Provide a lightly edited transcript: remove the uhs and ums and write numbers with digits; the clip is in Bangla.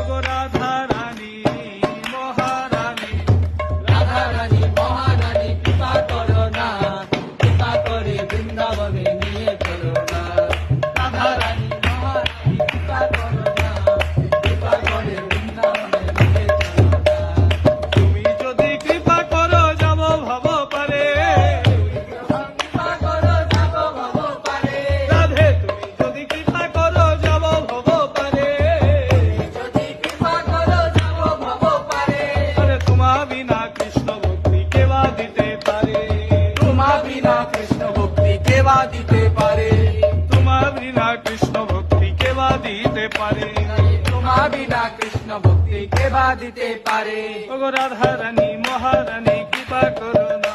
ওগো রাধা রানী মহারানী, রাধা রানী মহারানী কৃপা করো না, কৃপা করে বৃন্দাবনে নিয়ে চলো না। রাধা রানী মহারানী কৃপা করো না, কৃপা করে বৃন্দাবনে নিয়ে চলো না। তুমি যদি কৃপা করো যাব ভব পারে, কৃপা করো যাবো ভব পারে, রাধে তুমি যদি কৃপা করো যাব ভব পারে, যদি কৃপা করো যাবো ভব পারে। আরে তোমা বিনা কৃষ্ণ ভক্তি কেবা দিতে পারে, তোমা বিনা কৃষ্ণ ভক্তি কেবা দিতে পারে, তোমা বিনা কৃষ্ণ ভক্তি কেবা দিতে পারে। তোমা বিনা কৃষ্ণ ভক্তি কেবা দিতে পারে। ওগো রাধা রানী মহারানী কৃপা করো না।